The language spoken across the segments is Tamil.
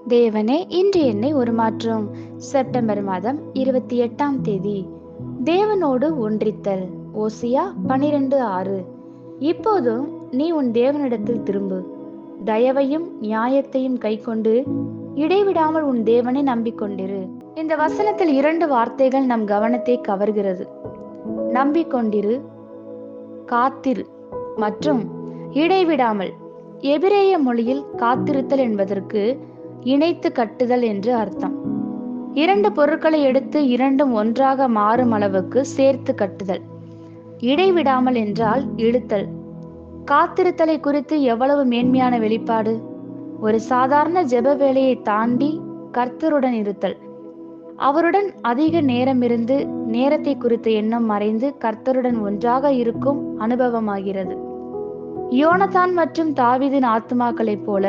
தேவனே, இன்று என்னை உருமாற்றும். செப்டம்பர் மாதம் 28ஆம் தேதி. தேவனோடு ஒன்றித்தல். ஓசியா 12:6. இப்போதும் நீ உன் தேவனிடத்தில் திரும்பு, தயவையும் நியாயத்தையும் கைக்கொண்டு இடைவிடாமல் உன் தேவனை நம்பிக்கொண்டிரு. இந்த வசனத்தில் 2 வார்த்தைகள் நம் கவனத்தை கவர்கிறது. நம்பிக்கொண்டிரு, காத்திரு மற்றும் இடைவிடாமல். எபிரேய மொழியில் காத்திருத்தல் என்பதற்கு இணைத்து கட்டுதல் என்று அர்த்தம். 2 பொருட்களை எடுத்து இரண்டும் ஒன்றாக மாறும் அளவுக்கு சேர்த்து கட்டுதல். இடைவிடாமல் என்றால் இழுத்தல். காத்திருத்தலை குறித்து எவ்வளவு மேன்மையான வெளிப்பாடு! ஒரு சாதாரண ஜெப வேலையை தாண்டி கர்த்தருடன் இருத்தல். அவருடன் அதிக நேரம் இருந்து நேரத்தை குறித்த எண்ணம் மறைந்து கர்த்தருடன் ஒன்றாக இருக்கும் அனுபவமாகிறது. யோனத்தான் மற்றும் தாவீதின் ஆத்துமாக்களைப் போல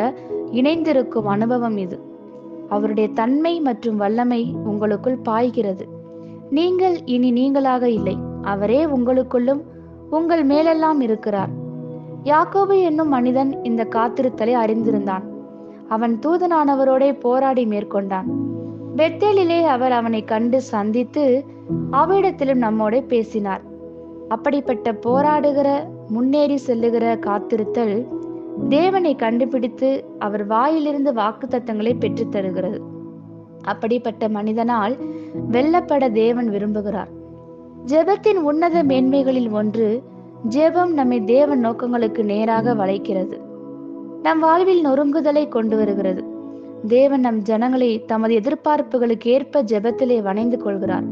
இணைந்திருக்கும் அனுபவம் இது. அவருடைய தன்மை மற்றும் வல்லமை உங்களுக்குள் பாய்கிறது. நீங்கள் இனி நீங்களாக இல்லை, அவரே உங்களுக்குள்ளும் உங்கள் மேலெல்லாம் இருக்கிறார். யாக்கோபு என்னும் மனிதன் இந்த காத்திருத்தலை அறிந்திருந்தான். அவன் தூதனானவரோட போராடி மேற்கொண்டான். பெத்தேலிலே அவர் அவனை கண்டு சந்தித்து அவ்விடத்திலும் நம்மோட பேசினார். அப்படிப்பட்ட போராடுகிற, முன்னேறி செல்லுகிற காத்திருத்தல் தேவனை கண்டுபிடித்து அவர் வாயிலிருந்து வாக்குத்தத்தங்களை பெற்றுத் தருகிறது. அப்படிப்பட்ட மனிதனால் வெல்லப்பட தேவன் விரும்புகிறார். ஜெபத்தின் உன்னத மேன்மைகளில் ஒன்று, ஜெபம் நம்மை தேவன் நோக்கங்களுக்கு நேராக வளைக்கிறது. நம் வாழ்வில் நொறுங்குதலை கொண்டு வருகிறது. தேவன் நம் ஜனங்களை தமது எதிர்பார்ப்புகளுக்கு ஏற்ப ஜெபத்திலே வணைந்து கொள்கிறார்.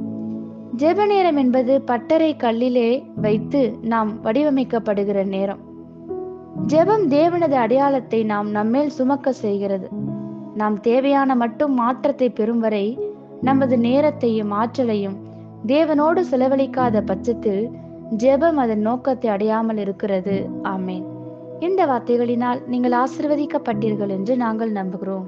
ஜெப நேரம் என்பது பட்டறை கல்லிலே வைத்து நாம் வடிவமைக்கப்படுகிற நேரம். ஜெபம் தேவனது அடையாளத்தை நாம் நம்மேல் சுமக்க செய்கிறது. நாம் தேவையான மட்டும் மாற்றத்தை பெறும் வரை நமது நேரத்தையும் ஆற்றலையும் தேவனோடு செலவழிக்காத பட்சத்தில் ஜெபம் அதன் நோக்கத்தை அடையாமல் இருக்கிறது. ஆமேன். இந்த வார்த்தைகளினால் நீங்கள் ஆசீர்வதிக்கப்பட்டீர்கள் என்று நாங்கள் நம்புகிறோம்.